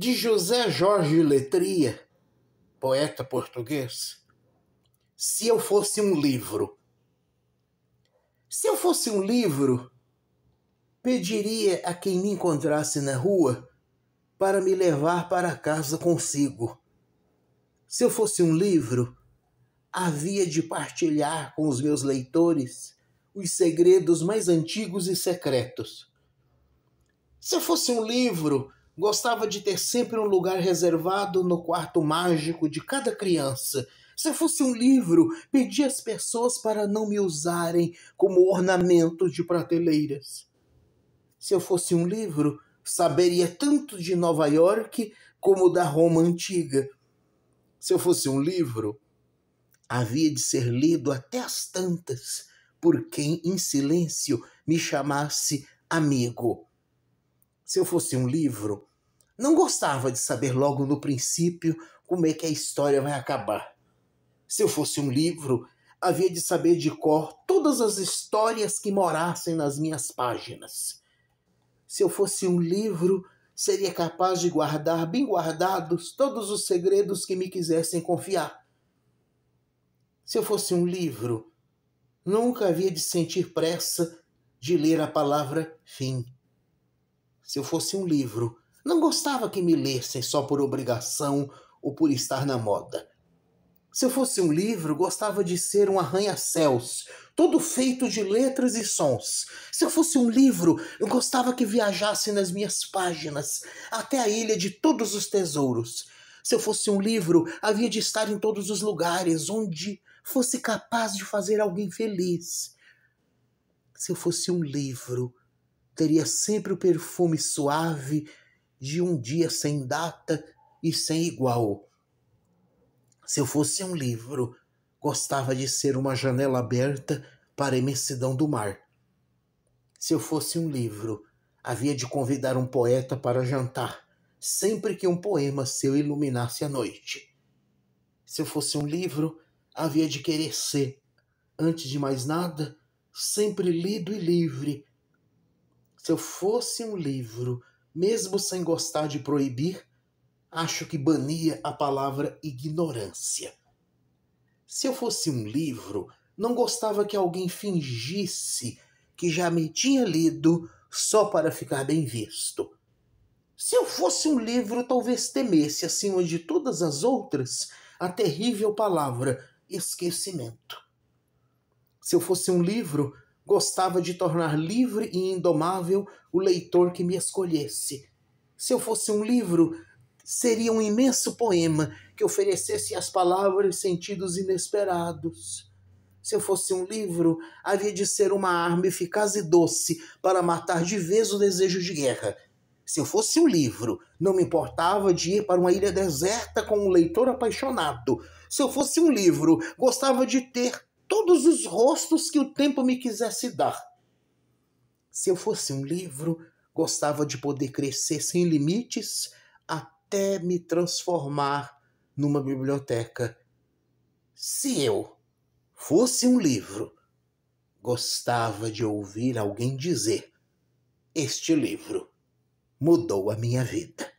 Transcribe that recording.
De José Jorge Letria, poeta português. Se eu fosse um livro. Se eu fosse um livro, pediria a quem me encontrasse na rua para me levar para casa consigo. Se eu fosse um livro, havia de partilhar com os meus leitores os segredos mais antigos e secretos. Se eu fosse um livro, gostava de ter sempre um lugar reservado no quarto mágico de cada criança. Se eu fosse um livro, pedia às pessoas para não me usarem como ornamento de prateleiras. Se eu fosse um livro, saberia tanto de Nova York como da Roma antiga. Se eu fosse um livro, havia de ser lido até as tantas por quem em silêncio me chamasse amigo. Se eu fosse um livro, não gostava de saber logo no princípio como é que a história vai acabar. Se eu fosse um livro, havia de saber de cor todas as histórias que morassem nas minhas páginas. Se eu fosse um livro, seria capaz de guardar bem guardados todos os segredos que me quisessem confiar. Se eu fosse um livro, nunca havia de sentir pressa de ler a palavra fim. Se eu fosse um livro, não gostava que me lessem só por obrigação ou por estar na moda. Se eu fosse um livro, gostava de ser um arranha-céus, todo feito de letras e sons. Se eu fosse um livro, eu gostava que viajasse nas minhas páginas, até a ilha de todos os tesouros. Se eu fosse um livro, havia de estar em todos os lugares onde fosse capaz de fazer alguém feliz. Se eu fosse um livro, teria sempre o perfume suave de um dia sem data e sem igual. Se eu fosse um livro, gostava de ser uma janela aberta para a imensidão do mar. Se eu fosse um livro, havia de convidar um poeta para jantar, sempre que um poema seu iluminasse a noite. Se eu fosse um livro, havia de querer ser, antes de mais nada, sempre lido e livre. Se eu fosse um livro, mesmo sem gostar de proibir, acho que bania a palavra ignorância. Se eu fosse um livro, não gostava que alguém fingisse que já me tinha lido só para ficar bem visto. Se eu fosse um livro, talvez temesse, acima de todas as outras, a terrível palavra esquecimento. Se eu fosse um livro, gostava de tornar livre e indomável o leitor que me escolhesse. Se eu fosse um livro, seria um imenso poema que oferecesse às palavras sentidos inesperados. Se eu fosse um livro, havia de ser uma arma eficaz e doce para matar de vez o desejo de guerra. Se eu fosse um livro, não me importava de ir para uma ilha deserta com um leitor apaixonado. Se eu fosse um livro, gostava de ter todos os rostos que o tempo me quisesse dar. Se eu fosse um livro, gostava de poder crescer sem limites até me transformar numa biblioteca. Se eu fosse um livro, gostava de ouvir alguém dizer: este livro mudou a minha vida.